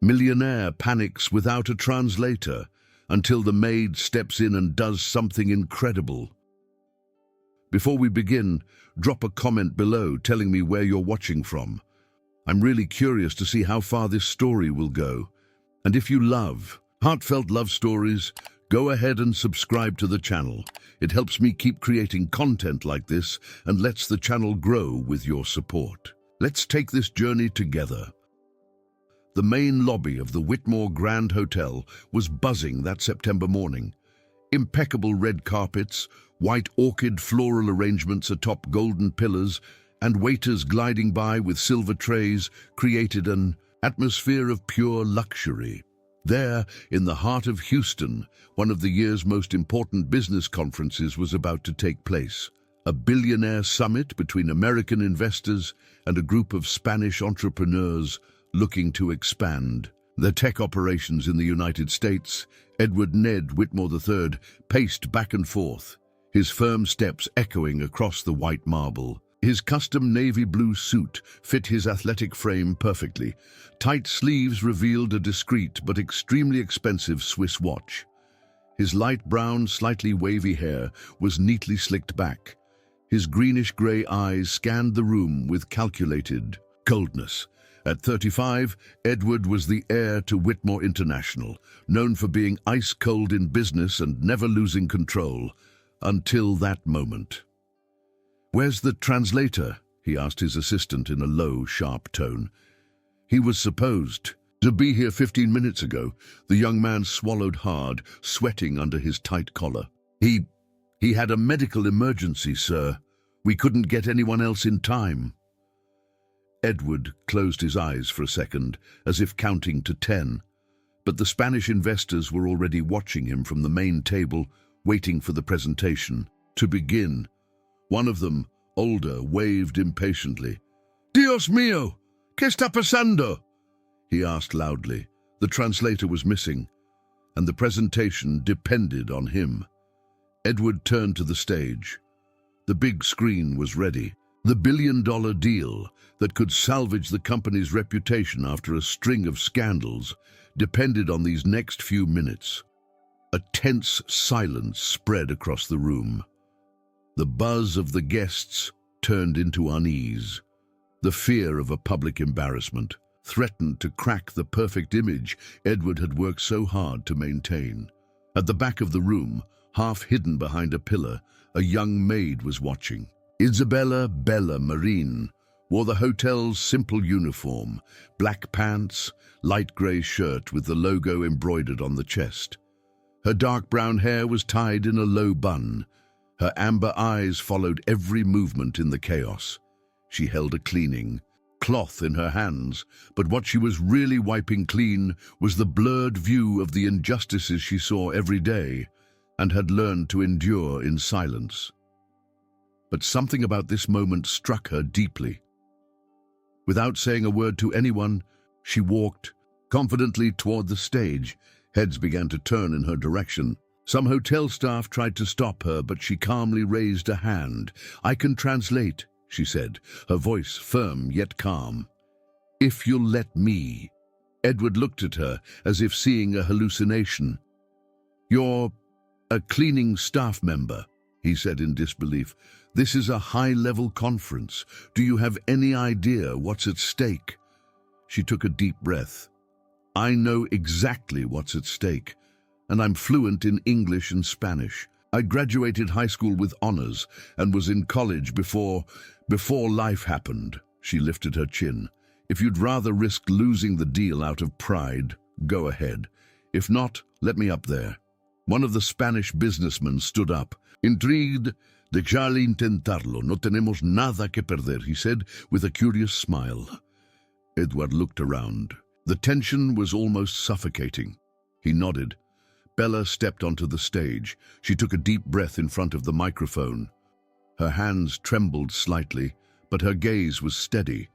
Millionaire panics without a translator until the maid steps in and does something incredible. Before we begin, drop a comment below telling me where you're watching from. I'm really curious to see how far this story will go. And if you love heartfelt love stories, go ahead and subscribe to the channel. It helps me keep creating content like this and lets the channel grow with your support. Let's take this journey together. The main lobby of the Whitmore Grand Hotel was buzzing that September morning. Impeccable red carpets, white orchid floral arrangements atop golden pillars, and waiters gliding by with silver trays created an atmosphere of pure luxury. There, in the heart of Houston, one of the year's most important business conferences was about to take place. A billionaire summit between American investors and a group of Spanish entrepreneurs looking to expand their tech operations in the United States. Edward Ned Whitmore III paced back and forth, his firm steps echoing across the white marble. His custom navy blue suit fit his athletic frame perfectly. Tight sleeves revealed a discreet but extremely expensive Swiss watch. His light brown, slightly wavy hair was neatly slicked back. His greenish-gray eyes scanned the room with calculated coldness. At 35, Edward was the heir to Whitmore International, known for being ice-cold in business and never losing control, until that moment. "Where's the translator?" he asked his assistant in a low, sharp tone. "He was supposed to be here 15 minutes ago." The young man swallowed hard, sweating under his tight collar. He had a medical emergency, sir. We couldn't get anyone else in time." Edward closed his eyes for a second, as if counting to 10. But the Spanish investors were already watching him from the main table, waiting for the presentation to begin. One of them, older, waved impatiently. "Dios mío! ¿Qué está pasando?" he asked loudly. The translator was missing, and the presentation depended on him. Edward turned to the stage. The big screen was ready. The billion-dollar deal that could salvage the company's reputation after a string of scandals depended on these next few minutes. A tense silence spread across the room. The buzz of the guests turned into unease. The fear of a public embarrassment threatened to crack the perfect image Edward had worked so hard to maintain. At the back of the room, half hidden behind a pillar, a young maid was watching. Isabella Marín wore the hotel's simple uniform, black pants, light grey shirt with the logo embroidered on the chest. Her dark brown hair was tied in a low bun. Her amber eyes followed every movement in the chaos. She held a cleaning cloth in her hands, but what she was really wiping clean was the blurred view of the injustices she saw every day and had learned to endure in silence. But something about this moment struck her deeply. Without saying a word to anyone, she walked confidently toward the stage. Heads began to turn in her direction. Some hotel staff tried to stop her, but she calmly raised a hand. "I can translate," she said, her voice firm yet calm. "If you'll let me." Edward looked at her as if seeing a hallucination. "You're a cleaning staff member," he said in disbelief. "This is a high-level conference. Do you have any idea what's at stake?" She took a deep breath. "I know exactly what's at stake, and I'm fluent in English and Spanish. I graduated high school with honors and was in college before life happened." She lifted her chin. "If you'd rather risk losing the deal out of pride, go ahead. If not, let me up there." One of the Spanish businessmen stood up. "Intrigued, dejarle intentarlo. No tenemos nada que perder," he said with a curious smile. Edward looked around. The tension was almost suffocating. He nodded. Bella stepped onto the stage. She took a deep breath in front of the microphone. Her hands trembled slightly, but her gaze was steady.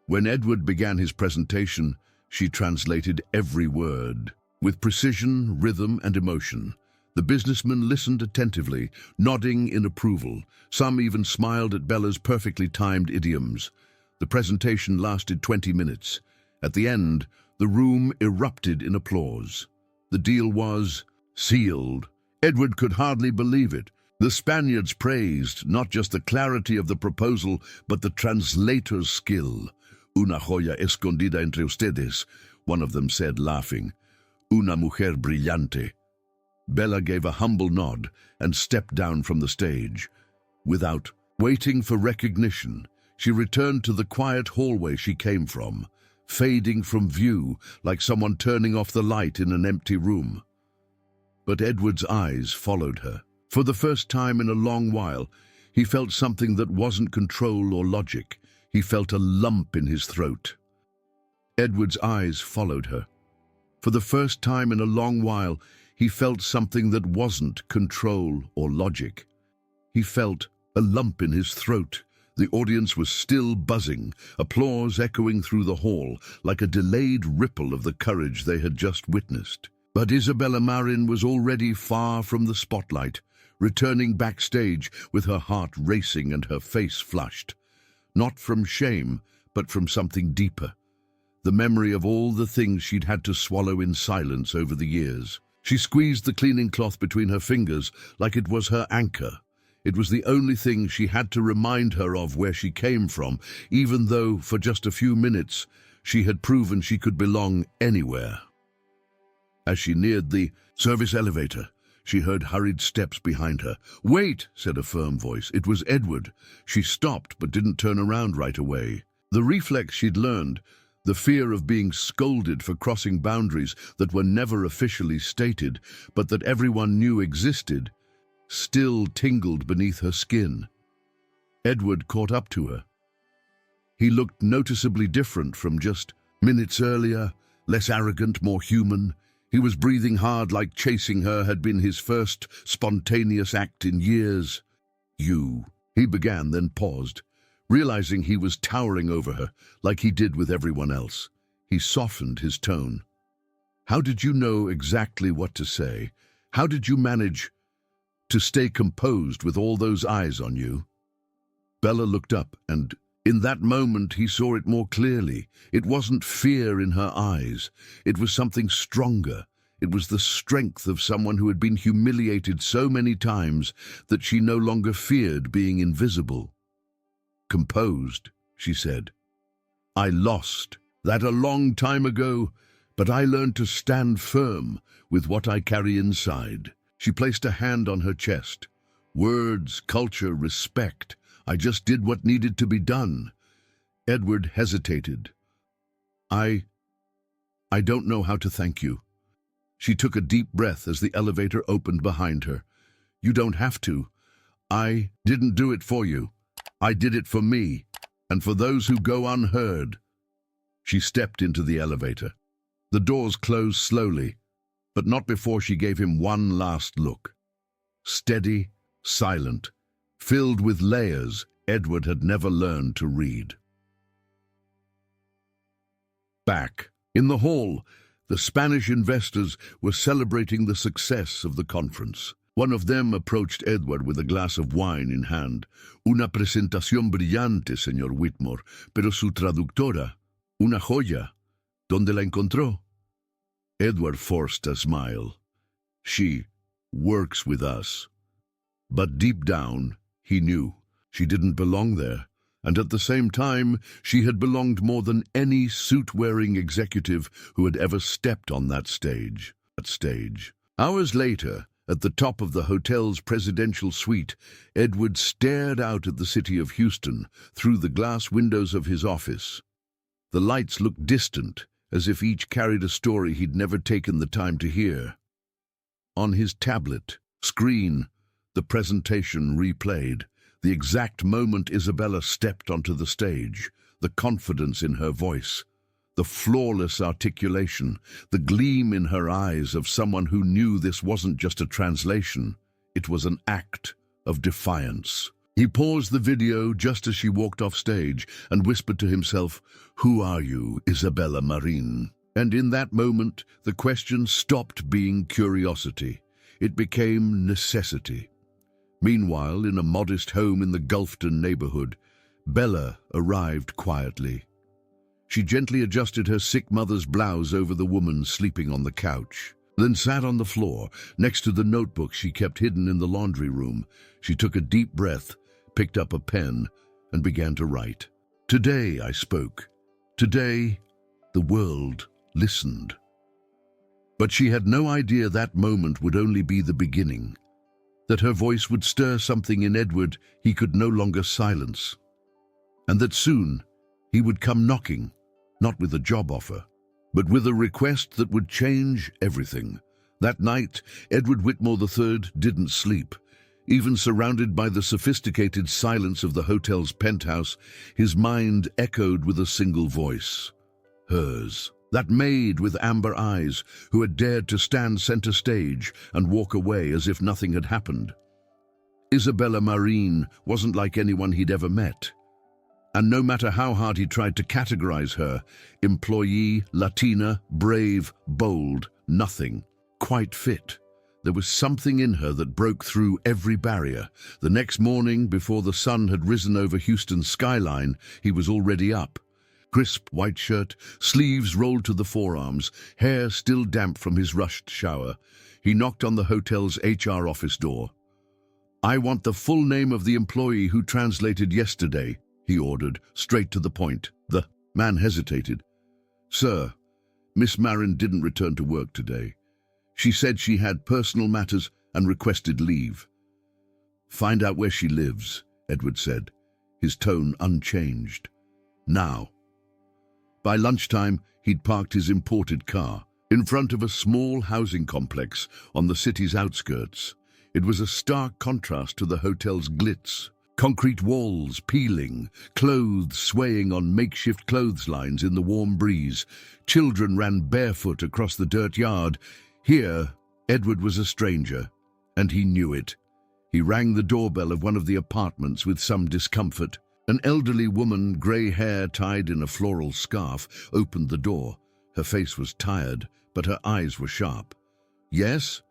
When Edward began his presentation, she translated every word. With precision, rhythm, and emotion, the businessman listened attentively, nodding in approval. Some even smiled at Bella's perfectly timed idioms. The presentation lasted 20 minutes. At the end, The room erupted in applause. The deal was sealed. Edward could hardly believe it. The Spaniards praised not just the clarity of the proposal, but the translator's skill. "Una joya escondida entre ustedes," one of them said, laughing. "Una mujer brillante." Bella gave a humble nod and stepped down from the stage. Without waiting for recognition, she returned to the quiet hallway she came from, fading from view like someone turning off the light in an empty room. But Edward's eyes followed her. For the first time in a long while, he felt something that wasn't control or logic. He felt a lump in his throat. Edward's eyes followed her. For the first time in a long while, he felt something that wasn't control or logic. He felt a lump in his throat. The audience was still buzzing, applause echoing through the hall like a delayed ripple of the courage they had just witnessed. But Isabella Marín was already far from the spotlight, returning backstage with her heart racing and her face flushed. Not from shame, but from something deeper. The memory of all the things she'd had to swallow in silence over the years. She squeezed the cleaning cloth between her fingers like it was her anchor. It was the only thing she had to remind her of where she came from, even though, for just a few minutes, she had proven she could belong anywhere. As she neared the service elevator, she heard hurried steps behind her. "Wait," said a firm voice. It was Edward. She stopped but didn't turn around right away. The reflex she'd learned, the fear of being scolded for crossing boundaries that were never officially stated, but that everyone knew existed, still tingled beneath her skin. Edward caught up to her. He looked noticeably different from just minutes earlier, less arrogant, more human. He was breathing hard like chasing her had been his first spontaneous act in years. "You," he began, then paused, realizing he was towering over her, like he did with everyone else. He softened his tone. "How did you know exactly what to say? How did you manage to stay composed with all those eyes on you?" Bella looked up, and in that moment he saw it more clearly. It wasn't fear in her eyes. It was something stronger. It was the strength of someone who had been humiliated so many times that she no longer feared being invisible. "Composed," she said. "I lost that a long time ago, but I learned to stand firm with what I carry inside." She placed a hand on her chest. "Words, culture, respect. I just did what needed to be done." Edward hesitated. I don't know how to thank you." She took a deep breath as the elevator opened behind her. "You don't have to. I didn't do it for you. I did it for me, and for those who go unheard." She stepped into the elevator. The doors closed slowly, but not before she gave him one last look. Steady, silent, filled with layers Edward had never learned to read. Back in the hall, the Spanish investors were celebrating the success of the conference. One of them approached Edward with a glass of wine in hand. "Una presentación brillante, señor Whitmore, pero su traductora, una joya. ¿Dónde la encontró?" Edward forced a smile. "She works with us." But deep down, he knew she didn't belong there, and at the same time, she had belonged more than any suit-wearing executive who had ever stepped on that stage. Hours later, at the top of the hotel's presidential suite, Edward stared out at the city of Houston through the glass windows of his office. The lights looked distant, as if each carried a story he'd never taken the time to hear. On his tablet screen, the presentation replayed. The exact moment Isabella stepped onto the stage, the confidence in her voice, the flawless articulation, the gleam in her eyes of someone who knew this wasn't just a translation, it was an act of defiance. He paused the video just as she walked off stage and whispered to himself, "Who are you, Isabella Marín?" And in that moment, the question stopped being curiosity. It became necessity. Meanwhile, in a modest home in the Gulfton neighborhood, Bella arrived quietly. She gently adjusted her sick mother's blouse over the woman sleeping on the couch, then sat on the floor next to the notebook she kept hidden in the laundry room. She took a deep breath, picked up a pen, and began to write. Today I spoke. Today the world listened. But she had no idea that moment would only be the beginning, that her voice would stir something in Edward he could no longer silence, and that soon he would come knocking, not with a job offer, but with a request that would change everything. That night, Edward Whitmore III didn't sleep. Even surrounded by the sophisticated silence of the hotel's penthouse, his mind echoed with a single voice. Hers. That maid with amber eyes who had dared to stand center stage and walk away as if nothing had happened. Isabella Marín wasn't like anyone he'd ever met. And no matter how hard he tried to categorize her, employee, Latina, brave, bold, nothing, quite fit. There was something in her that broke through every barrier. The next morning, before the sun had risen over Houston's skyline, he was already up. Crisp white shirt, sleeves rolled to the forearms, hair still damp from his rushed shower. He knocked on the hotel's HR office door. "I want the full name of the employee who translated yesterday," he ordered, straight to the point. The man hesitated. "Sir, Miss Marín didn't return to work today. She said she had personal matters and requested leave." "Find out where she lives," Edward said, his tone unchanged. "Now." By lunchtime, he'd parked his imported car in front of a small housing complex on the city's outskirts. It was a stark contrast to the hotel's glitz. Concrete walls peeling, clothes swaying on makeshift clotheslines in the warm breeze. Children ran barefoot across the dirt yard. Here, Edward was a stranger, and he knew it. He rang the doorbell of one of the apartments with some discomfort. An elderly woman, grey hair tied in a floral scarf, opened the door. Her face was tired, but her eyes were sharp. "Yes?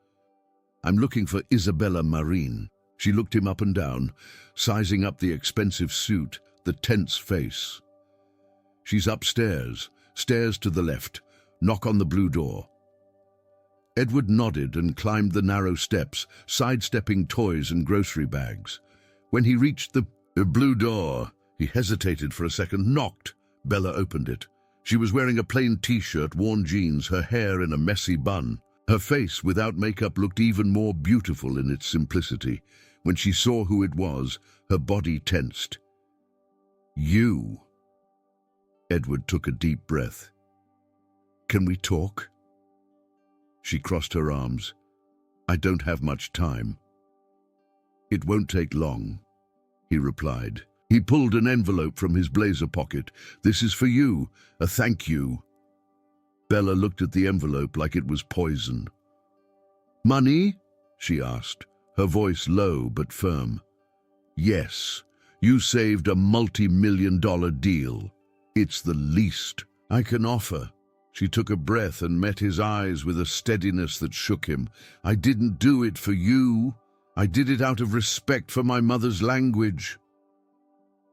I'm looking for Isabella Marín." She looked him up and down, sizing up the expensive suit, the tense face. "She's upstairs, stairs to the left. Knock on the blue door." Edward nodded and climbed the narrow steps, sidestepping toys and grocery bags. When he reached the blue door, he hesitated for a second, knocked. Bella opened it. She was wearing a plain t-shirt, worn jeans, her hair in a messy bun. Her face, without makeup, looked even more beautiful in its simplicity. When she saw who it was, her body tensed. "You." Edward took a deep breath. "Can we talk?" She crossed her arms. "I don't have much time." "It won't take long," he replied. He pulled an envelope from his blazer pocket. "This is for you, a thank you." Bella looked at the envelope like it was poison. "Money?" she asked, her voice low but firm. "Yes, you saved a multi-million-dollar deal. It's the least I can offer." She took a breath and met his eyes with a steadiness that shook him. "I didn't do it for you. I did it out of respect for my mother's language."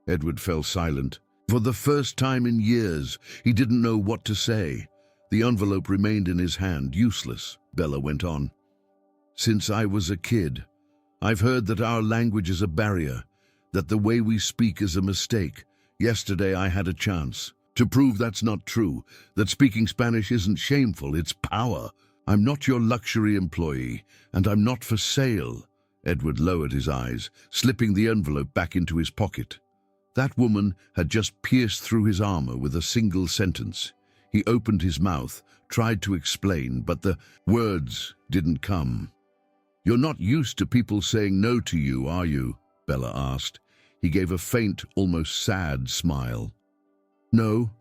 Edward fell silent. For the first time in years, he didn't know what to say. The envelope remained in his hand, useless. Bella went on. "Since I was a kid, I've heard that our language is a barrier, that the way we speak is a mistake. Yesterday I had a chance to prove that's not true, that speaking Spanish isn't shameful, it's power. I'm not your luxury employee, and I'm not for sale." Edward lowered his eyes, slipping the envelope back into his pocket. That woman had just pierced through his armor with a single sentence. He opened his mouth, tried to explain, but the words didn't come. "You're not used to people saying no to you, are you?" Bella asked. He gave a faint, almost sad smile. "No,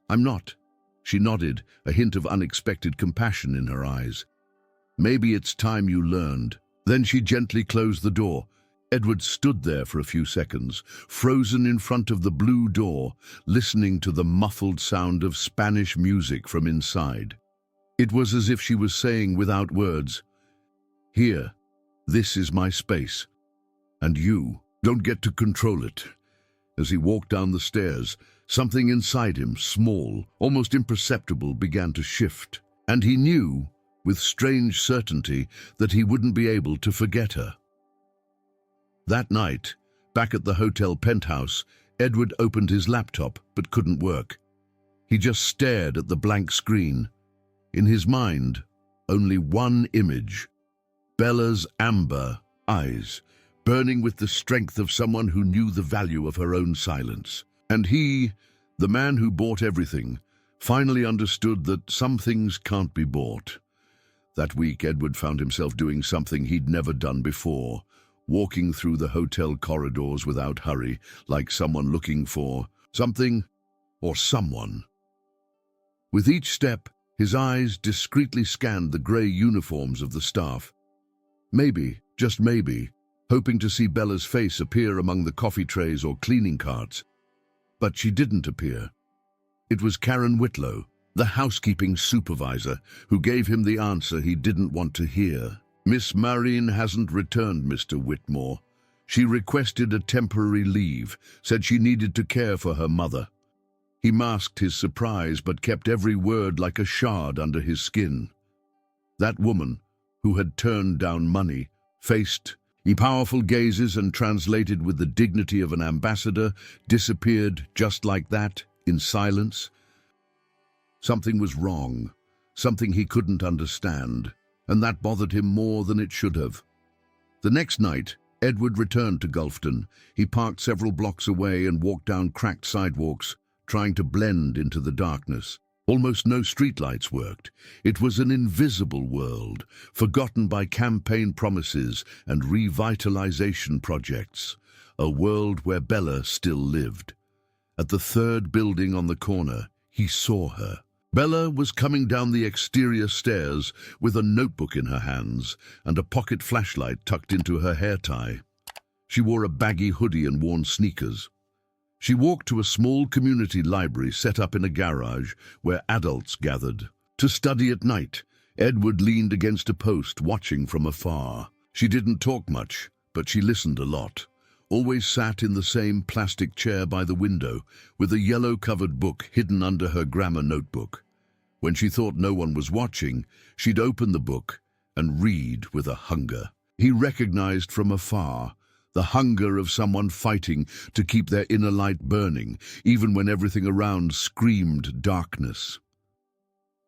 I'm not." She nodded, a hint of unexpected compassion in her eyes. "Maybe it's time you learned." Then she gently closed the door. Edward stood there for a few seconds, frozen in front of the blue door, listening to the muffled sound of Spanish music from inside. It was as if she was saying without words, "Here, this is my space, and you don't get to control it." As he walked down the stairs, something inside him, small, almost imperceptible, began to shift. And he knew, with strange certainty, that he wouldn't be able to forget her. That night, back at the hotel penthouse, Edward opened his laptop but couldn't work. He just stared at the blank screen. In his mind, only one image: Bella's amber eyes, burning with the strength of someone who knew the value of her own silence. And he, the man who bought everything, finally understood that some things can't be bought. That week, Edward found himself doing something he'd never done before, walking through the hotel corridors without hurry, like someone looking for something or someone. With each step, his eyes discreetly scanned the grey uniforms of the staff. Maybe, just maybe, hoping to see Bella's face appear among the coffee trays or cleaning carts. But she didn't appear. It was Karen Whitlow, the housekeeping supervisor, who gave him the answer he didn't want to hear. "Miss Marín hasn't returned, Mr. Whitmore. She requested a temporary leave, said she needed to care for her mother." He masked his surprise but kept every word like a shard under his skin. That woman, who had turned down money, faced powerful gazes and translated with the dignity of an ambassador, disappeared just like that, in silence. Something was wrong, something he couldn't understand, and that bothered him more than it should have. The next night, Edward returned to Gulfton. He parked several blocks away and walked down cracked sidewalks, trying to blend into the darkness. Almost no streetlights worked. It was an invisible world, forgotten by campaign promises and revitalization projects. A world where Bella still lived. At the third building on the corner, he saw her. Bella was coming down the exterior stairs with a notebook in her hands and a pocket flashlight tucked into her hair tie. She wore a baggy hoodie and worn sneakers. She walked to a small community library set up in a garage where adults gathered. To study at night, Edward leaned against a post, watching from afar. She didn't talk much, but she listened a lot. Always sat in the same plastic chair by the window, with a yellow-covered book hidden under her grammar notebook. When she thought no one was watching, she'd open the book and read with a hunger. He recognized from afar the hunger of someone fighting to keep their inner light burning, even when everything around screamed darkness.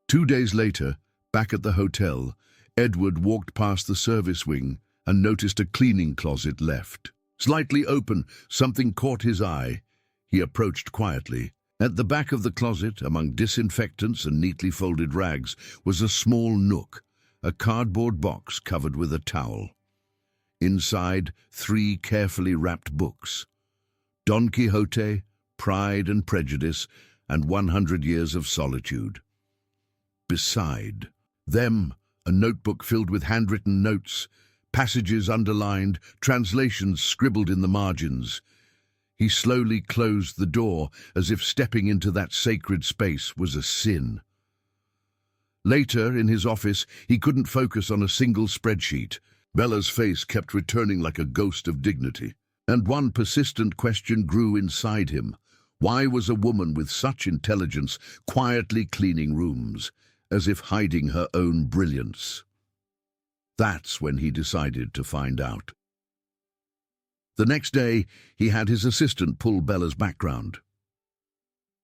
2 days later, back at the hotel, Edward walked past the service wing and noticed a cleaning closet left. Slightly open, something caught his eye. He approached quietly. At the back of the closet, among disinfectants and neatly folded rags, was a small nook, a cardboard box covered with a towel. Inside, 3 carefully wrapped books: Don Quixote, Pride and Prejudice, and 100 Years of Solitude. Beside them, a notebook filled with handwritten notes, passages underlined, translations scribbled in the margins. He slowly closed the door, as if stepping into that sacred space was a sin. Later, in his office, he couldn't focus on a single spreadsheet. Bella's face kept returning like a ghost of dignity, and one persistent question grew inside him. Why was a woman with such intelligence quietly cleaning rooms, as if hiding her own brilliance? That's when he decided to find out. The next day, he had his assistant pull Bella's background.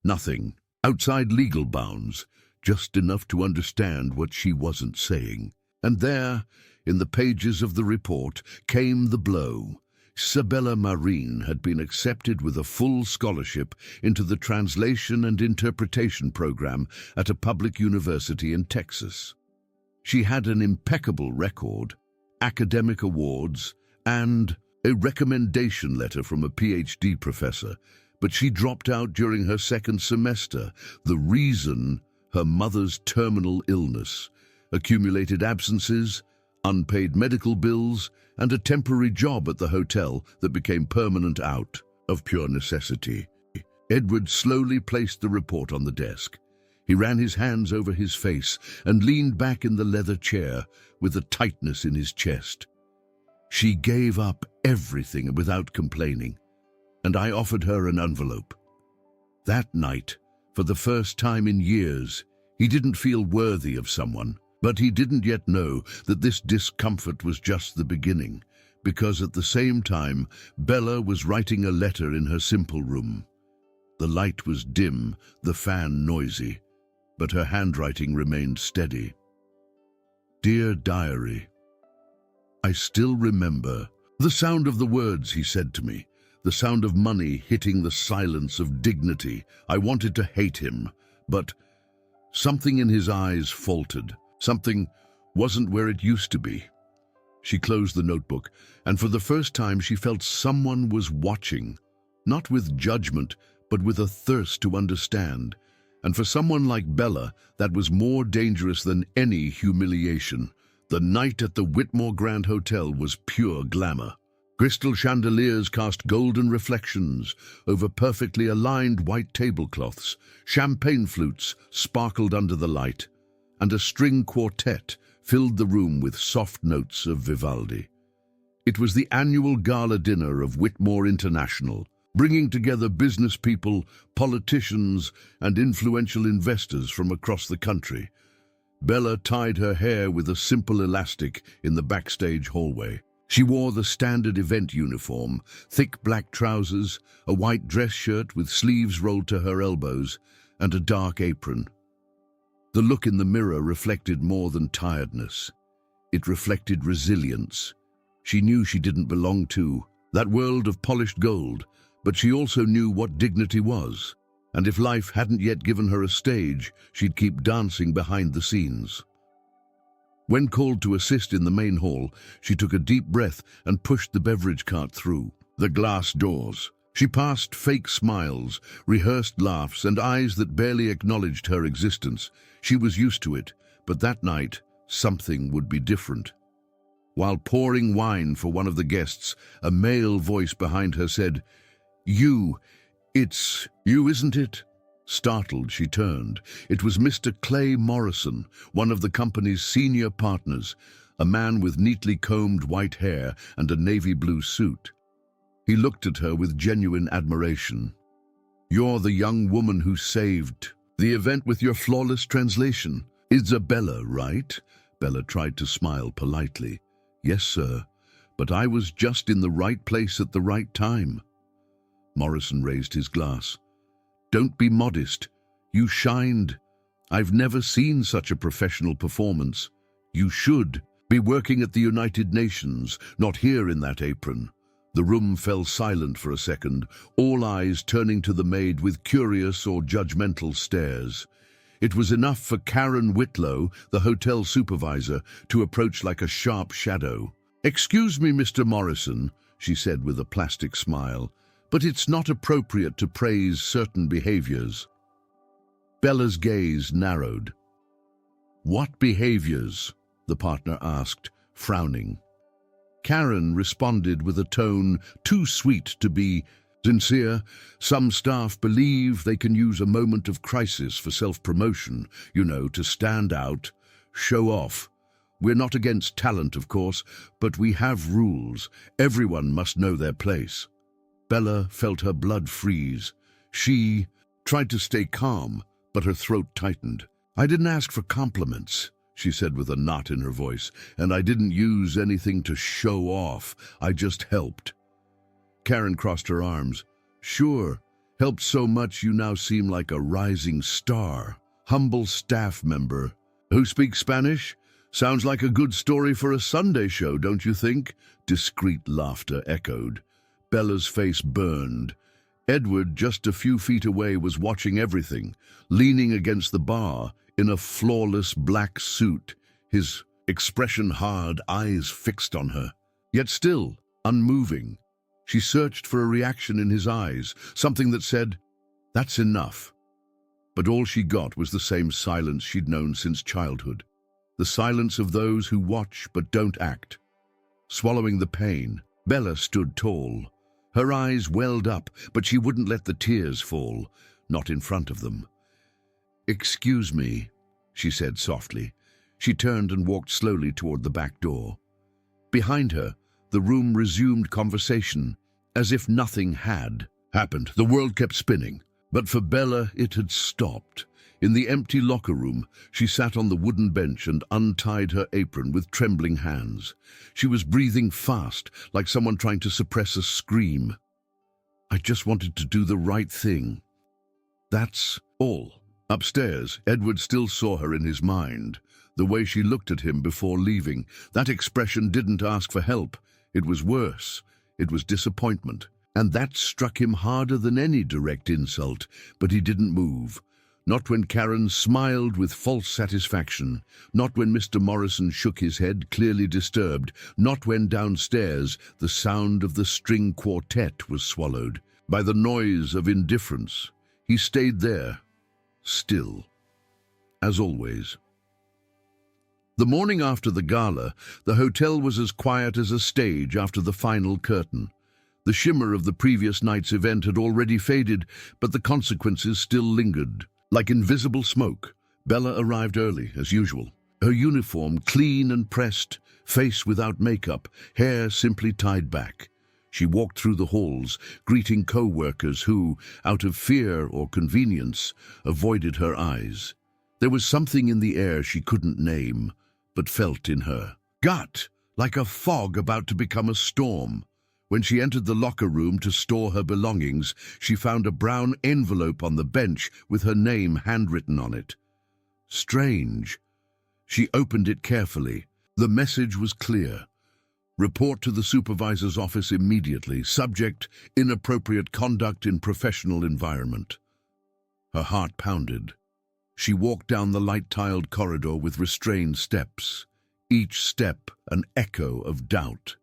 Nothing outside legal bounds, just enough to understand what she wasn't saying. And there, in the pages of the report, came the blow. Isabella Marín had been accepted with a full scholarship into the translation and interpretation program at a public university in Texas. She had an impeccable record, academic awards, and a recommendation letter from a PhD professor, but she dropped out during her second semester. The reason: her mother's terminal illness, accumulated absences, unpaid medical bills, and a temporary job at the hotel that became permanent out of pure necessity. Edward slowly placed the report on the desk. He ran his hands over his face and leaned back in the leather chair with a tightness in his chest. She gave up everything without complaining. and I offered her an envelope. That night, for the first time in years, he didn't feel worthy of someone, but he didn't yet know that this discomfort was just the beginning, because at the same time, Bella was writing a letter in her simple room. The light was dim, the fan noisy, but her handwriting remained steady. Dear Diary, I still remember the sound of the words he said to me, the sound of money hitting the silence of dignity. I wanted to hate him, but something in his eyes faltered. Something wasn't where it used to be. She closed the notebook, and for the first time she felt someone was watching, not with judgment, but with a thirst to understand. And for someone like Bella, that was more dangerous than any humiliation. The night at the Whitmore Grand Hotel was pure glamour. Crystal chandeliers cast golden reflections over perfectly aligned white tablecloths. Champagne flutes sparkled under the light, and a string quartet filled the room with soft notes of Vivaldi. It was the annual gala dinner of Whitmore International, bringing together business people, politicians, and influential investors from across the country. Bella tied her hair with a simple elastic in the backstage hallway. She wore the standard event uniform, thick black trousers, a white dress shirt with sleeves rolled to her elbows, and a dark apron. The look in the mirror reflected more than tiredness. It reflected resilience. She knew she didn't belong to that world of polished gold, but she also knew what dignity was, and if life hadn't yet given her a stage, she'd keep dancing behind the scenes. When called to assist in the main hall, she took a deep breath and pushed the beverage cart through the glass doors. She passed fake smiles, rehearsed laughs, and eyes that barely acknowledged her existence. She was used to it, but that night, something would be different. While pouring wine for one of the guests, a male voice behind her said, It's you, isn't it?" Startled, she turned. It was Mr. Clay Morrison, one of the company's senior partners, a man with neatly combed white hair and a navy blue suit. He looked at her with genuine admiration. "You're the young woman who saved the event with your flawless translation. Isabella, right?" Bella tried to smile politely. "Yes, sir, but I was just in the right place at the right time." Morrison raised his glass. "Don't be modest. You shined. I've never seen such a professional performance. You should be working at the United Nations, not here in that apron." The room fell silent for a second, all eyes turning to the maid with curious or judgmental stares. It was enough for Karen Whitlow, the hotel supervisor, to approach like a sharp shadow. "Excuse me, Mr. Morrison," she said with a plastic smile, "but it's not appropriate to praise certain behaviors." Bella's gaze narrowed. "What behaviors?" the partner asked, frowning. Karen responded with a tone too sweet to be sincere. "Some staff believe they can use a moment of crisis for self-promotion, to stand out, show off. We're not against talent, of course, but we have rules. Everyone must know their place." Bella felt her blood freeze. She tried to stay calm, but her throat tightened. "I didn't ask for compliments," she said with a knot in her voice, "and I didn't use anything to show off. I just helped." Karen crossed her arms. "Sure, helped so much you now seem like a rising star. Humble staff member. Who speaks Spanish? Sounds like a good story for a Sunday show, don't you think?" Discreet laughter echoed. Bella's face burned. Edward, just a few feet away, was watching everything, leaning against the bar in a flawless black suit, his expression hard, eyes fixed on her, yet still unmoving. She searched for a reaction in his eyes, something that said, "That's enough." But all she got was the same silence she'd known since childhood, the silence of those who watch but don't act. Swallowing the pain, Bella stood tall. Her eyes welled up, but she wouldn't let the tears fall, not in front of them. "Excuse me," she said softly. She turned and walked slowly toward the back door. Behind her, the room resumed conversation, as if nothing had. happened. The world kept spinning. But for Bella, it had stopped. In the empty locker room, she sat on the wooden bench and untied her apron with trembling hands. She was breathing fast, like someone trying to suppress a scream. I just wanted to do the right thing. That's all. Upstairs, Edward still saw her in his mind. The way she looked at him before leaving, that expression didn't ask for help. It was worse. It was disappointment. And that struck him harder than any direct insult, but he didn't move. Not when Karen smiled with false satisfaction, not when Mr. Morrison shook his head, clearly disturbed, not when downstairs the sound of the string quartet was swallowed by the noise of indifference. He stayed there, still, as always. The morning after the gala, the hotel was as quiet as a stage after the final curtain. The shimmer of the previous night's event had already faded, but the consequences still lingered. Like invisible smoke, Bella arrived early, as usual. Her uniform clean and pressed, face without makeup, hair simply tied back. She walked through the halls, greeting co-workers who, out of fear or convenience, avoided her eyes. There was something in the air she couldn't name, but felt in her gut, like a fog about to become a storm. When she entered the locker room to store her belongings, she found a brown envelope on the bench with her name handwritten on it. Strange. She opened it carefully. The message was clear. Report to the supervisor's office immediately. Subject, inappropriate conduct in professional environment. Her heart pounded. She walked down the light-tiled corridor with restrained steps, each step an echo of doubt.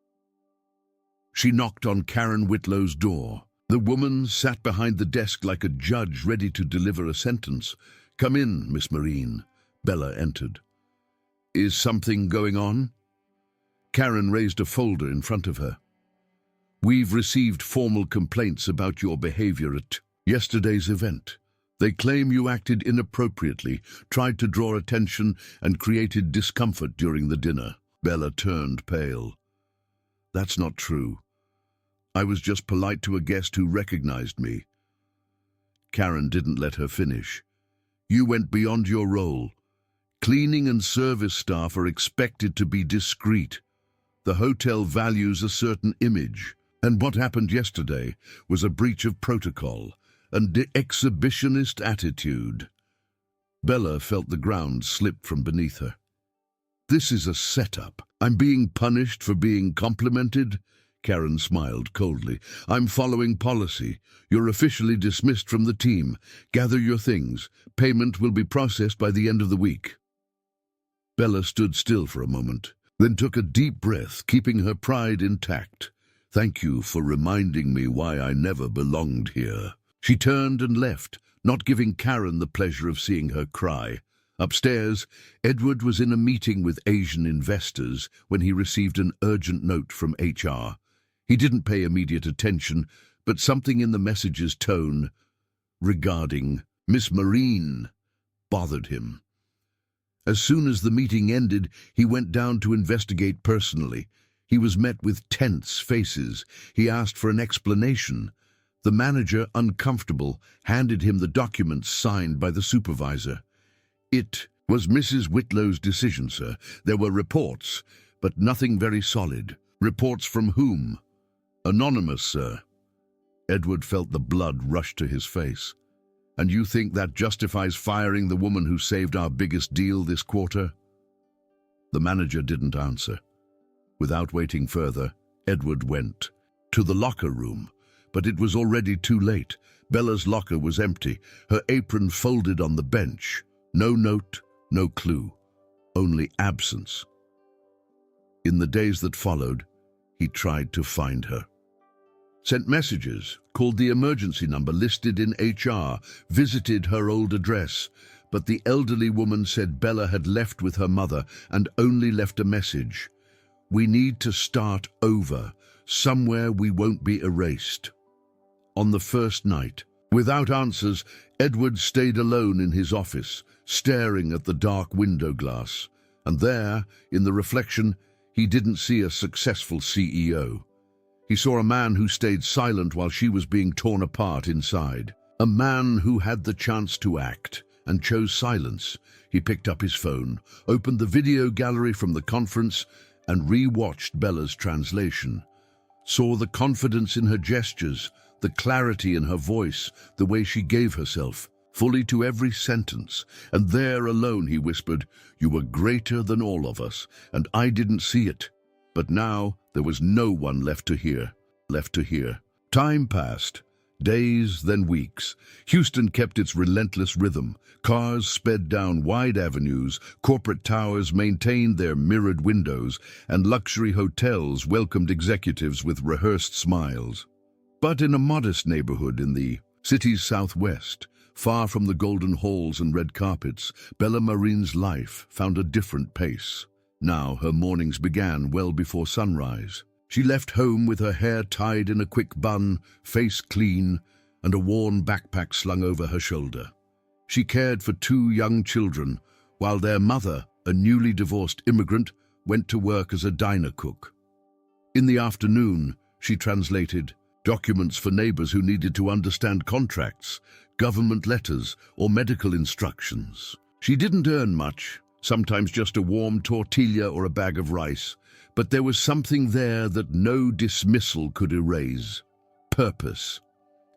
She knocked on Karen Whitlow's door. The woman sat behind the desk like a judge ready to deliver a sentence. "Come in, Miss Marín." Bella entered. "Is something going on?" Karen raised a folder in front of her. "We've received formal complaints about your behavior at yesterday's event. They claim you acted inappropriately, tried to draw attention, and created discomfort during the dinner." Bella turned pale. "That's not true. I was just polite to a guest who recognized me." Karen didn't let her finish. "You went beyond your role. Cleaning and service staff are expected to be discreet. The hotel values a certain image, and what happened yesterday was a breach of protocol, an exhibitionist attitude." Bella felt the ground slip from beneath her. "This is a setup. I'm being punished for being complimented?" Karen smiled coldly. "I'm following policy. You're officially dismissed from the team. Gather your things. Payment will be processed by the end of the week." Bella stood still for a moment, then took a deep breath, keeping her pride intact. "Thank you for reminding me why I never belonged here." She turned and left, not giving Karen the pleasure of seeing her cry. Upstairs, Edward was in a meeting with Asian investors when he received an urgent note from HR. He didn't pay immediate attention, but something in the message's tone regarding Miss Marín bothered him. As soon as the meeting ended, he went down to investigate personally. He was met with tense faces. He asked for an explanation. The manager, uncomfortable, handed him the documents signed by the supervisor. "It was Mrs. Whitlow's decision, sir. There were reports, but nothing very solid." "Reports from whom?" "Anonymous, sir." Edward felt the blood rush to his face. "And you think that justifies firing the woman who saved our biggest deal this quarter?" The manager didn't answer. Without waiting further, Edward went to the locker room, but it was already too late. Bella's locker was empty, her apron folded on the bench. No note, no clue, only absence. In the days that followed, he tried to find her. Sent messages, called the emergency number listed in HR, visited her old address, but the elderly woman said Bella had left with her mother and only left a message. "We need to start over, somewhere we won't be erased." On the first night, without answers, Edward stayed alone in his office, staring at the dark window glass. And there, in the reflection, he didn't see a successful CEO. He saw a man who stayed silent while she was being torn apart inside. A man who had the chance to act and chose silence. He picked up his phone, opened the video gallery from the conference, and re-watched Bella's translation. Saw the confidence in her gestures, the clarity in her voice, the way she gave herself, fully to every sentence. And there alone, he whispered, "You were greater than all of us, and I didn't see it." But now there was no one left to hear. Time passed. Days, then weeks. Houston kept its relentless rhythm. Cars sped down wide avenues, corporate towers maintained their mirrored windows, and luxury hotels welcomed executives with rehearsed smiles. But in a modest neighborhood in the city's southwest, far from the golden halls and red carpets, Bella Marin's life found a different pace. Now her mornings began well before sunrise. She left home with her hair tied in a quick bun, face clean, and a worn backpack slung over her shoulder. She cared for 2 young children, while their mother, a newly divorced immigrant, went to work as a diner cook. In the afternoon, she translated documents for neighbors who needed to understand contracts, government letters, or medical instructions. She didn't earn much, sometimes just a warm tortilla or a bag of rice, but there was something there that no dismissal could erase: purpose.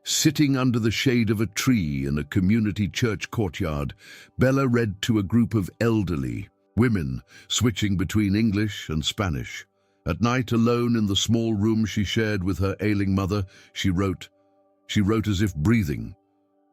Sitting under the shade of a tree in a community church courtyard, Bella read to a group of elderly women, switching between English and Spanish. At night, alone in the small room she shared with her ailing mother, she wrote as if breathing,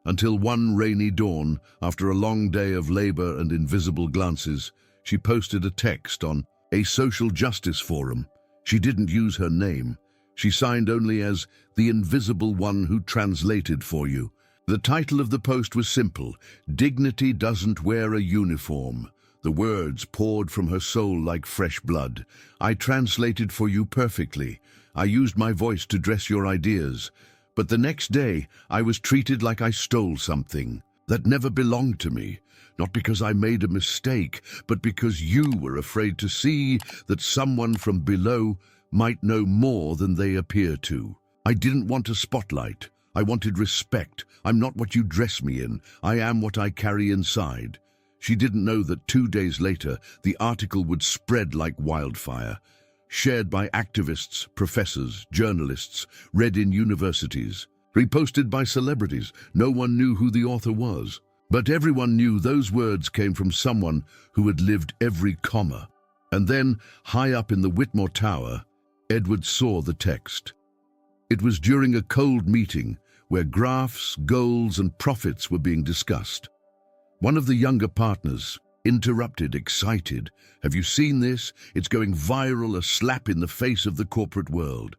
until one rainy dawn, after a long day of labor and invisible glances, she posted a text on a social justice forum. She didn't use her name. She signed only as the invisible one who translated for you. The title of the post was simple: "Dignity doesn't wear a uniform." The words poured from her soul like fresh blood. "I translated for you perfectly. I used my voice to dress your ideas. But the next day, I was treated like I stole something that never belonged to me. Not because I made a mistake, but because you were afraid to see that someone from below might know more than they appear to. I didn't want a spotlight. I wanted respect. I'm not what you dress me in. I am what I carry inside." She didn't know that 2 days later, the article would spread like wildfire, shared by activists, professors, journalists, read in universities, reposted by celebrities. No one knew who the author was, but everyone knew those words came from someone who had lived every comma. And then, high up in the Whitmore Tower, Edward saw the text. It was during a cold meeting where graphs, goals, and profits were being discussed. One of the younger partners interrupted, excited. "Have you seen this? It's going viral, a slap in the face of the corporate world.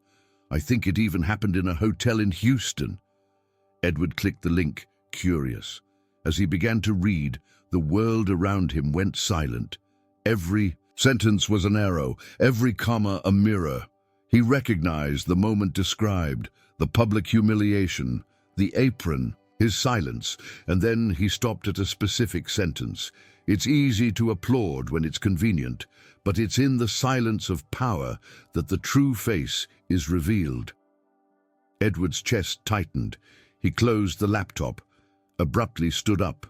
I think it even happened in a hotel in Houston." Edward clicked the link, curious. As he began to read, the world around him went silent. Every sentence was an arrow, every comma a mirror. He recognized the moment described, the public humiliation, the apron, his silence, and then he stopped at a specific sentence. "It's easy to applaud when it's convenient, but it's in the silence of power that the true face is revealed." Edward's chest tightened. He closed the laptop, abruptly stood up.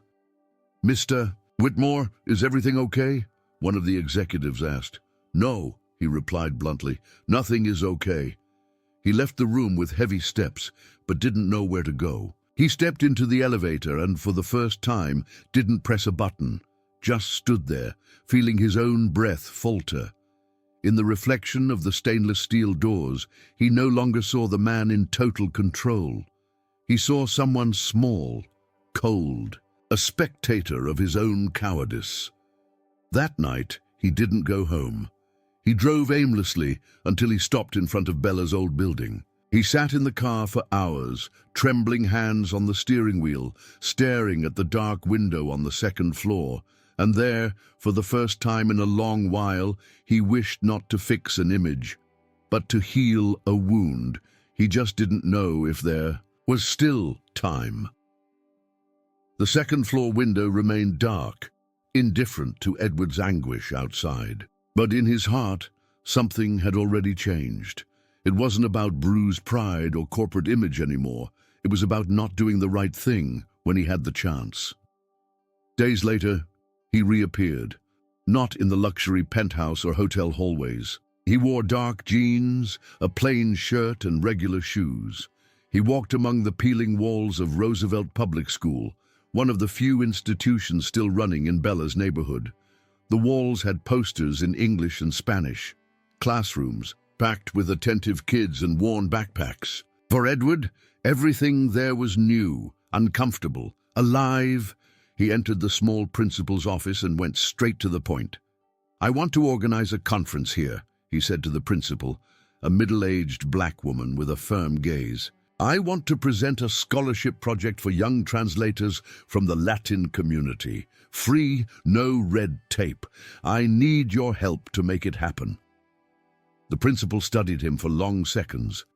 "Mr. Whitmore, is everything okay?" one of the executives asked. "No," he replied bluntly. "Nothing is okay." He left the room with heavy steps, but didn't know where to go. He stepped into the elevator and for the first time didn't press a button, just stood there, feeling his own breath falter. In the reflection of the stainless steel doors, he no longer saw the man in total control. He saw someone small, cold, a spectator of his own cowardice. That night, he didn't go home. He drove aimlessly until he stopped in front of Bella's old building. He sat in the car for hours, trembling hands on the steering wheel, staring at the dark window on the second floor. And there, for the first time in a long while, he wished not to fix an image, but to heal a wound. He just didn't know if there was still time. The second-floor window remained dark, indifferent to Edward's anguish outside. But in his heart, something had already changed. It wasn't about bruised pride or corporate image anymore. It was about not doing the right thing when he had the chance. Days later, he reappeared, not in the luxury penthouse or hotel hallways. He wore dark jeans, a plain shirt, and regular shoes. He walked among the peeling walls of Roosevelt Public School, one of the few institutions still running in Bella's neighborhood. The walls had posters in English and Spanish, classrooms packed with attentive kids and worn backpacks. For Edward, everything there was new, uncomfortable, alive. He entered the small principal's office and went straight to the point. "I want to organize a conference here," he said to the principal, a middle-aged black woman with a firm gaze. "I want to present a scholarship project for young translators from the Latin community. Free, no red tape. I need your help to make it happen." The principal studied him for long seconds,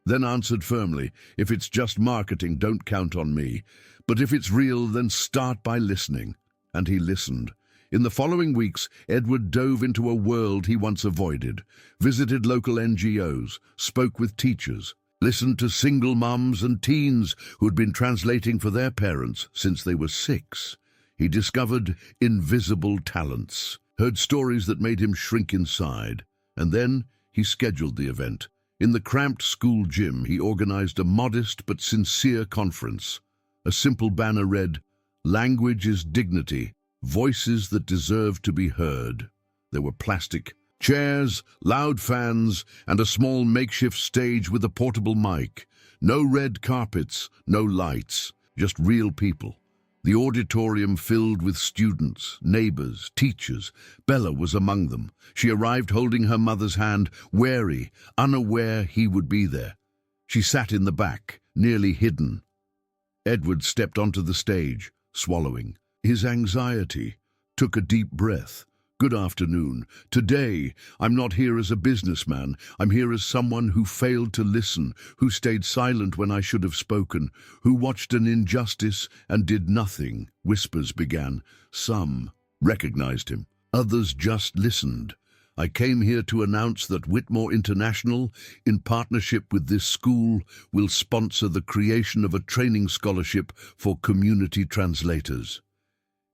then answered firmly, "If it's just marketing, don't count on me. But if it's real, then start by listening." And he listened. In the following weeks, Edward dove into a world he once avoided, visited local NGOs, spoke with teachers, listened to single mums and teens who'd been translating for their parents since they were 6. He discovered invisible talents, heard stories that made him shrink inside, and then he scheduled the event. In the cramped school gym, he organized a modest but sincere conference. A simple banner read, "Language is dignity, voices that deserve to be heard." There were plastic chairs, loud fans, and a small makeshift stage with a portable mic. No red carpets, no lights, just real people. The auditorium filled with students, neighbors, teachers. Bella was among them. She arrived holding her mother's hand, wary, unaware he would be there. She sat in the back, nearly hidden. Edward stepped onto the stage, swallowing. His anxiety took a deep breath. "Good afternoon. Today, I'm not here as a businessman. I'm here as someone who failed to listen, who stayed silent when I should have spoken, who watched an injustice and did nothing." Whispers began. Some recognized him. Others just listened. "I came here to announce that Whitmore International, in partnership with this school, will sponsor the creation of a training scholarship for community translators.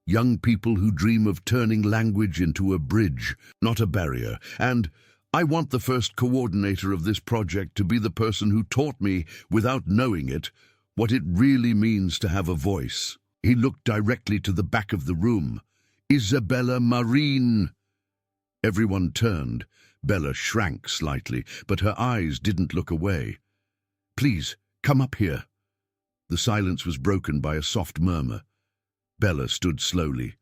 Young people who dream of turning language into a bridge, not a barrier. And I want the first coordinator of this project to be the person who taught me, without knowing it, what it really means to have a voice." He looked directly to the back of the room. "Isabella Marín." Everyone turned. Bella shrank slightly, but her eyes didn't look away. "Please, come up here." The silence was broken by a soft murmur. Bella stood slowly,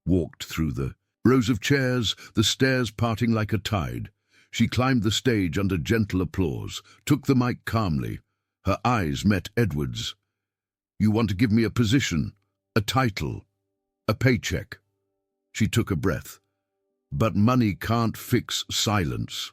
walked through the rows of chairs, the stairs parting like a tide. She climbed the stage under gentle applause, took the mic calmly. Her eyes met Edward's. "You want to give me a position, a title, a paycheck?" She took a breath. "But money can't fix silence."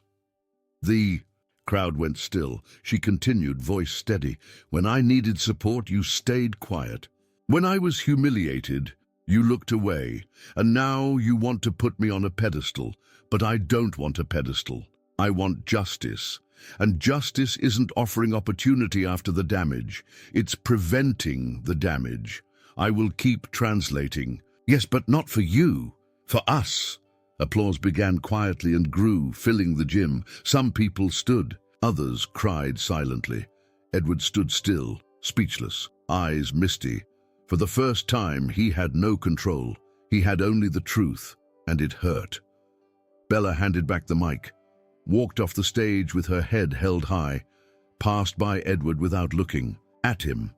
The crowd went still. She continued, voice steady. "When I needed support, you stayed quiet. When I was humiliated, you looked away. And now you want to put me on a pedestal. But I don't want a pedestal. I want justice. And justice isn't offering opportunity after the damage. It's preventing the damage. I will keep translating." "Yes, but not for you. For us." Applause began quietly and grew, filling the gym. Some people stood. Others cried silently. Edward stood still, speechless, eyes misty. For the first time, he had no control. He had only the truth, and it hurt. Bella handed back the mic, walked off the stage with her head held high, passed by Edward without looking at him.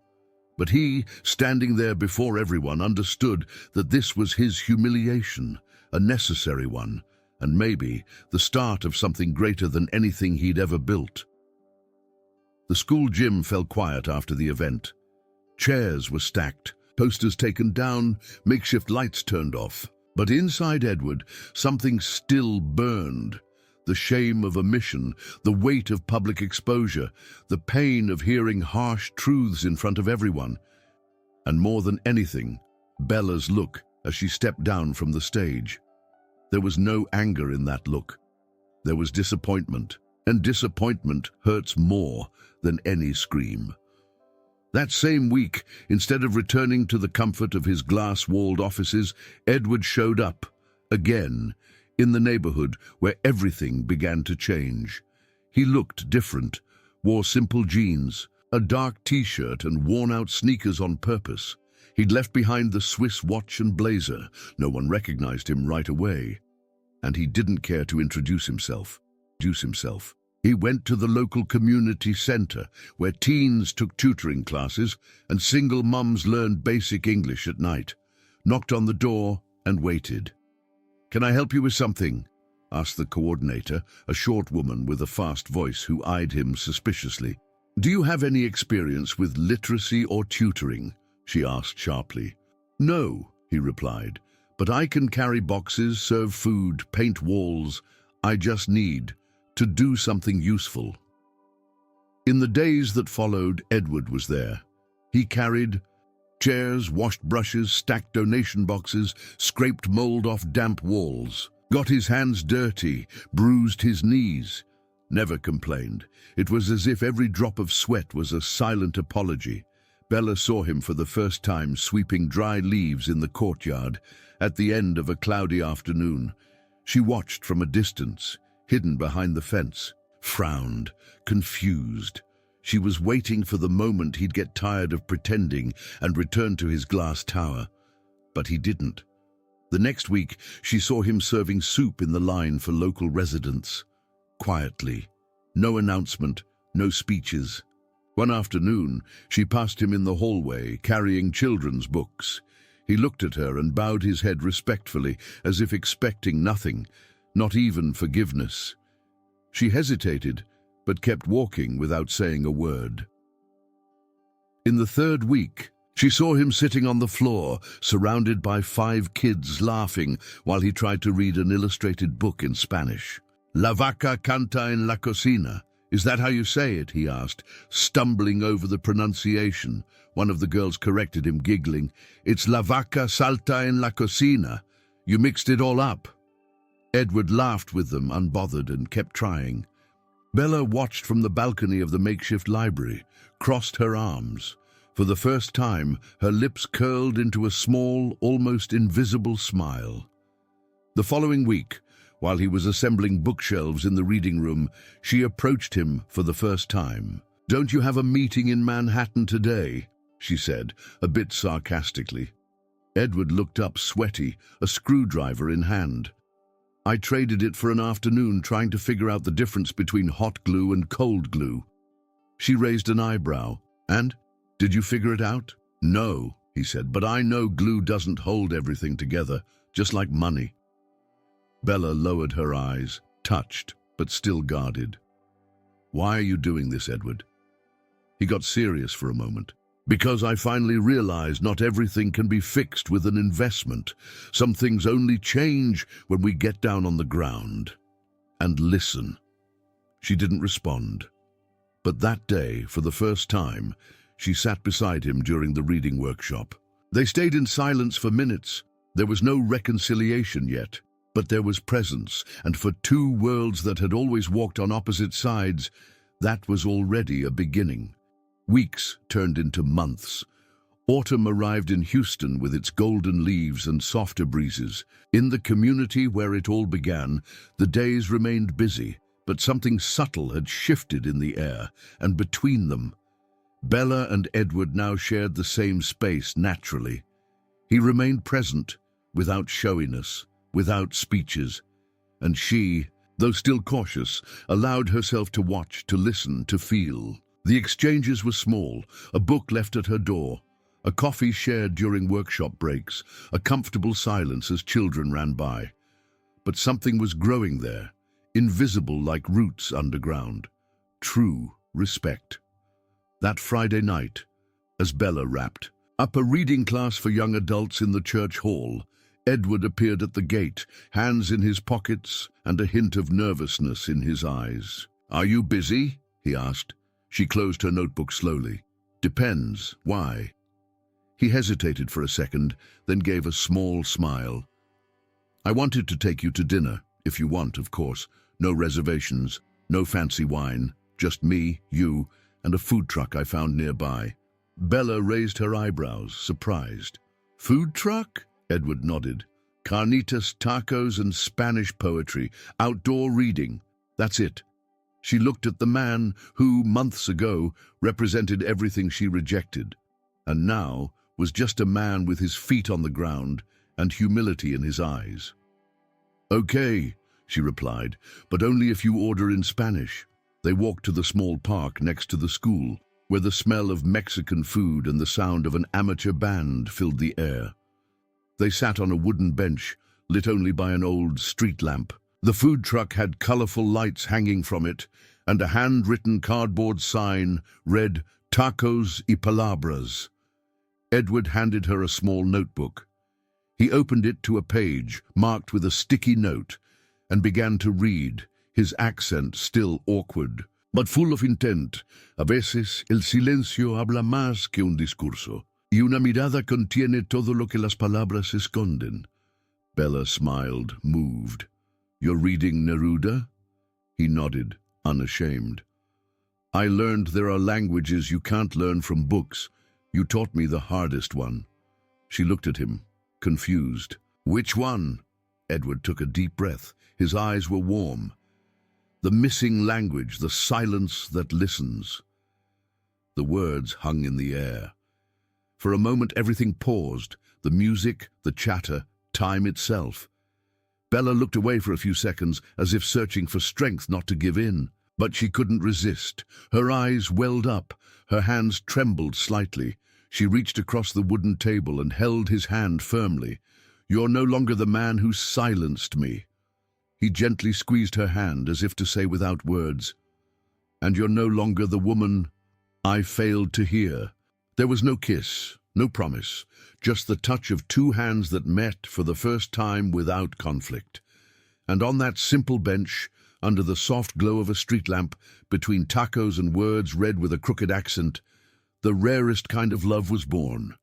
But he, standing there before everyone, understood that this was his humiliation, a necessary one, and maybe the start of something greater than anything he'd ever built. The school gym fell quiet after the event. Chairs were stacked, posters taken down, makeshift lights turned off. But inside Edward, something still burned. The shame of omission, the weight of public exposure, the pain of hearing harsh truths in front of everyone. And more than anything, Bella's look as she stepped down from the stage. There was no anger in that look. There was disappointment, And disappointment hurts more than any scream. That same week, instead of returning to the comfort of his glass-walled offices, Edward showed up, again, in the neighborhood where everything began to change. He looked different, wore simple jeans, a dark t-shirt and worn-out sneakers on purpose. He'd left behind the Swiss watch and blazer. No one recognized him right away. And he didn't care to introduce himself. He went to the local community center, where teens took tutoring classes and single mums learned basic English at night, knocked on the door and waited. "Can I help you with something?" asked the coordinator, a short woman with a fast voice who eyed him suspiciously. "Do you have any experience with literacy or tutoring?" she asked sharply. "No," he replied, "but I can carry boxes, serve food, paint walls. I just need to do something useful." In the days that followed, Edward was there. He carried chairs, washed brushes, stacked donation boxes, scraped mold off damp walls, got his hands dirty, bruised his knees, never complained. It was as if every drop of sweat was a silent apology. Bella saw him for the first time sweeping dry leaves in the courtyard at the end of a cloudy afternoon. She watched from a distance, hidden behind the fence, frowned, confused. She was waiting for the moment he'd get tired of pretending and return to his glass tower. But he didn't. The next week, she saw him serving soup in the line for local residents. Quietly. No announcement, no speeches. One afternoon, she passed him in the hallway, carrying children's books. He looked at her and bowed his head respectfully, as if expecting nothing, not even forgiveness. She hesitated, but kept walking without saying a word. In the third week, she saw him sitting on the floor, surrounded by 5 kids laughing while he tried to read an illustrated book in Spanish. "La vaca canta en la cocina. Is that how you say it?" he asked, stumbling over the pronunciation. One of the girls corrected him, giggling. "It's la vaca salta en la cocina. You mixed it all up." Edward laughed with them, unbothered, and kept trying. Bella watched from the balcony of the makeshift library, crossed her arms. For the first time, her lips curled into a small, almost invisible smile. The following week, while he was assembling bookshelves in the reading room, she approached him for the first time. "Don't you have a meeting in Manhattan today?" she said, a bit sarcastically. Edward looked up, sweaty, a screwdriver in hand. "I traded it for an afternoon trying to figure out the difference between hot glue and cold glue." She raised an eyebrow. "And? Did you figure it out?" "No," he said, "but I know glue doesn't hold everything together, just like money." Bella lowered her eyes, touched, but still guarded. "Why are you doing this, Edward?" He got serious for a moment. "Because I finally realized not everything can be fixed with an investment. Some things only change when we get down on the ground and listen." She didn't respond. But that day, for the first time, she sat beside him during the reading workshop. They stayed in silence for minutes. There was no reconciliation yet, but there was presence, and for 2 worlds that had always walked on opposite sides, that was already a beginning. Weeks turned into months. Autumn arrived in Houston with its golden leaves and softer breezes. In the community where it all began, the days remained busy, but something subtle had shifted in the air, and between them, Bella and Edward now shared the same space naturally. He remained present, without showiness, without speeches, and she, though still cautious, allowed herself to watch, to listen, to feel. The exchanges were small, a book left at her door, a coffee shared during workshop breaks, a comfortable silence as children ran by. But something was growing there, invisible like roots underground. True respect. That Friday night, as Bella wrapped up a reading class for young adults in the church hall, Edward appeared at the gate, hands in his pockets and a hint of nervousness in his eyes. "Are you busy?" he asked. She closed her notebook slowly. "Depends. Why?" He hesitated for a second, then gave a small smile. "I wanted to take you to dinner, if you want, of course. No reservations, No fancy wine, just me, you, and a food truck I found nearby. Bella raised her eyebrows, surprised. Food truck? Edward nodded. Carnitas, tacos, and Spanish poetry. Outdoor reading. That's it. She looked at the man who, months ago, represented everything she rejected, and now was just a man with his feet on the ground and humility in his eyes. Okay, she replied, but only if you order in Spanish. They walked to the small park next to the school, where the smell of Mexican food and the sound of an amateur band filled the air. They sat on a wooden bench, lit only by an old street lamp. The food truck had colorful lights hanging from it, and a handwritten cardboard sign read, Tacos y Palabras. Edward handed her a small notebook. He opened it to a page marked with a sticky note and began to read, his accent still awkward, but full of intent. A veces el silencio habla más que un discurso, y una mirada contiene todo lo que las palabras esconden. Bella smiled, moved. You're reading Neruda? He nodded, unashamed. I learned there are languages you can't learn from books. You taught me the hardest one. She looked at him, confused. Which one? Edward took a deep breath. His eyes were warm. The missing language, the silence that listens. The words hung in the air. For a moment everything paused, the music, the chatter, time itself. Bella looked away for a few seconds, as if searching for strength not to give in. But she couldn't resist. Her eyes welled up, her hands trembled slightly. She reached across the wooden table and held his hand firmly. You're no longer the man who silenced me. He gently squeezed her hand as if to say without words, and you're no longer the woman I failed to hear. There was no kiss, no promise, just the touch of two hands that met for the first time without conflict. And on that simple bench, under the soft glow of a street lamp, between tacos and words read with a crooked accent, the rarest kind of love was born.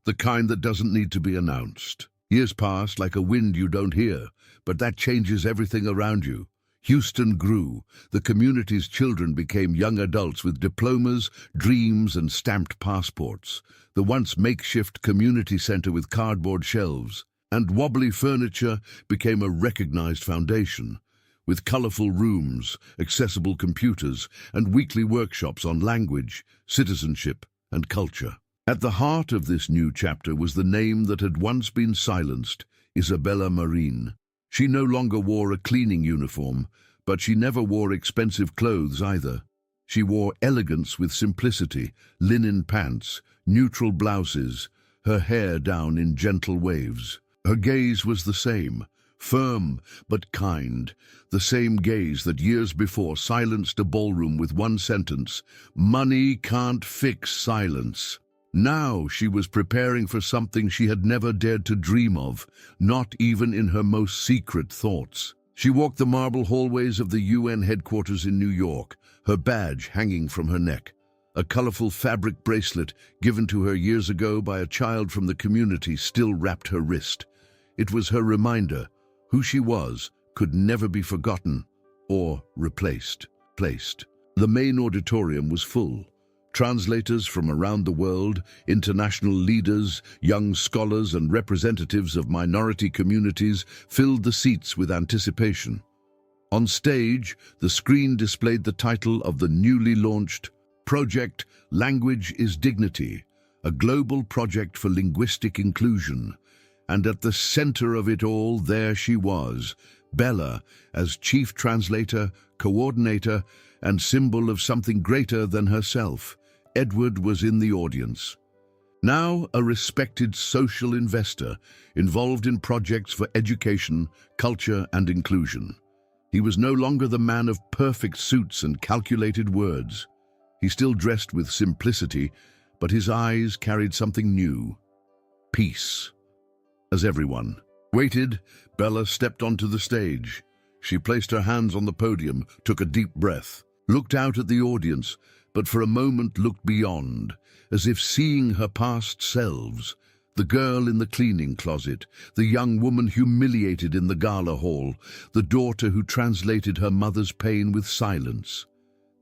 The kind that doesn't need to be announced. Years passed like a wind you don't hear, but that changes everything around you. Houston grew. The community's children became young adults with diplomas, dreams, and stamped passports. The once makeshift community center with cardboard shelves and wobbly furniture became a recognized foundation, with colorful rooms, accessible computers, and weekly workshops on language, citizenship, and culture. At the heart of this new chapter was the name that had once been silenced, Isabella Marín. She no longer wore a cleaning uniform, but she never wore expensive clothes either. She wore elegance with simplicity, linen pants, neutral blouses, her hair down in gentle waves. Her gaze was the same, firm but kind, the same gaze that years before silenced a ballroom with one sentence, "Money can't fix silence." Now she was preparing for something she had never dared to dream of, not even in her most secret thoughts. She walked the marble hallways of the UN headquarters in New York, her badge hanging from her neck, a colorful fabric bracelet given to her years ago by a child from the community still wrapped her wrist. It was her reminder. Who she was could never be forgotten or replaced. The main auditorium was full. Translators from around the world, international leaders, young scholars, and representatives of minority communities filled the seats with anticipation. On stage, the screen displayed the title of the newly launched Project Language is Dignity, a global project for linguistic inclusion. And at the center of it all, there she was, Bella, as chief translator, coordinator, and symbol of something greater than herself. Edward was in the audience. Now a respected social investor, involved in projects for education, culture, and inclusion. He was no longer the man of perfect suits and calculated words. He still dressed with simplicity, but his eyes carried something new. Peace. As everyone waited, Bella stepped onto the stage. She placed her hands on the podium, took a deep breath, looked out at the audience, but for a moment looked beyond, as if seeing her past selves, The girl in the cleaning closet, the young woman humiliated in the gala hall, the daughter who translated her mother's pain with silence.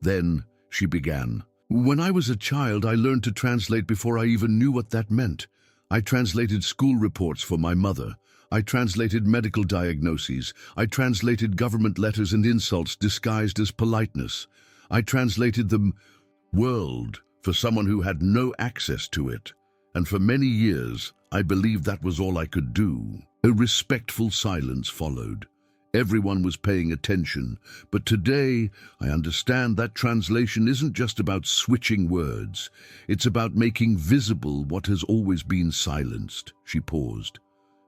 Then she began. When I was a child, I learned to translate before I even knew what that meant. I translated school reports for my mother. I translated medical diagnoses. I translated government letters and insults disguised as politeness. I translated the world for someone who had no access to it. And for many years, I believed that was all I could do. A respectful silence followed. Everyone was paying attention, but today I understand that translation isn't just about switching words. It's about making visible what has always been silenced. She paused.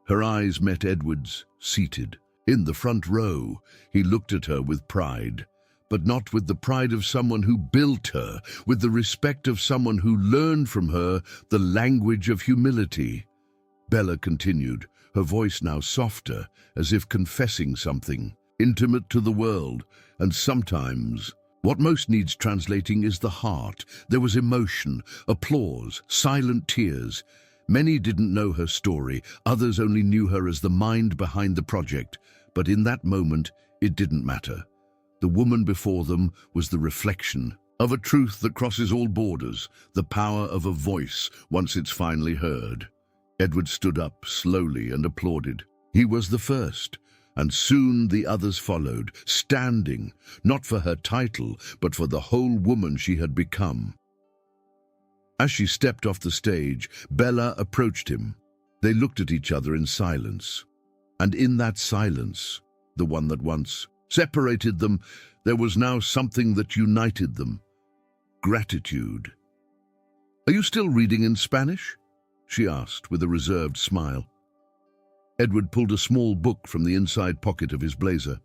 Her eyes met Edward's, seated. In the front row, he looked at her with pride, but not with the pride of someone who built her, with the respect of someone who learned from her the language of humility. Bella continued, her voice now softer, as if confessing something, intimate to the world, and sometimes what most needs translating is the heart. There was emotion, applause, silent tears. Many didn't know her story, others only knew her as the mind behind the project, but in that moment, it didn't matter. The woman before them was the reflection of a truth that crosses all borders, the power of a voice once it's finally heard. Edward stood up slowly and applauded. He was the first, and soon the others followed, standing, not for her title, but for the whole woman she had become. As she stepped off the stage, Bella approached him. They looked at each other in silence. And in that silence, the one that once separated them, there was now something that united them. Gratitude. "Are you still reading in Spanish?" she asked with a reserved smile. Edward pulled a small book from the inside pocket of his blazer.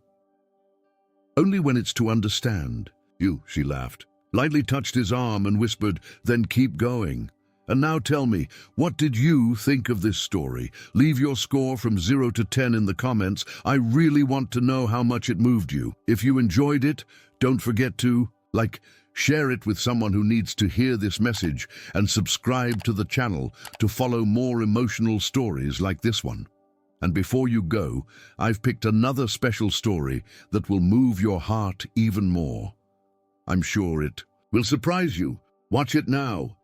"Only when it's to understand." "You," she laughed, lightly touched his arm and whispered, "Then keep going. And now tell me, what did you think of this story? Leave your score from 0 to 10 in the comments. I really want to know how much it moved you. If you enjoyed it, don't forget to, share it with someone who needs to hear this message, and subscribe to the channel to follow more emotional stories like this one. And before you go, I've picked another special story that will move your heart even more. I'm sure it will surprise you. Watch it now.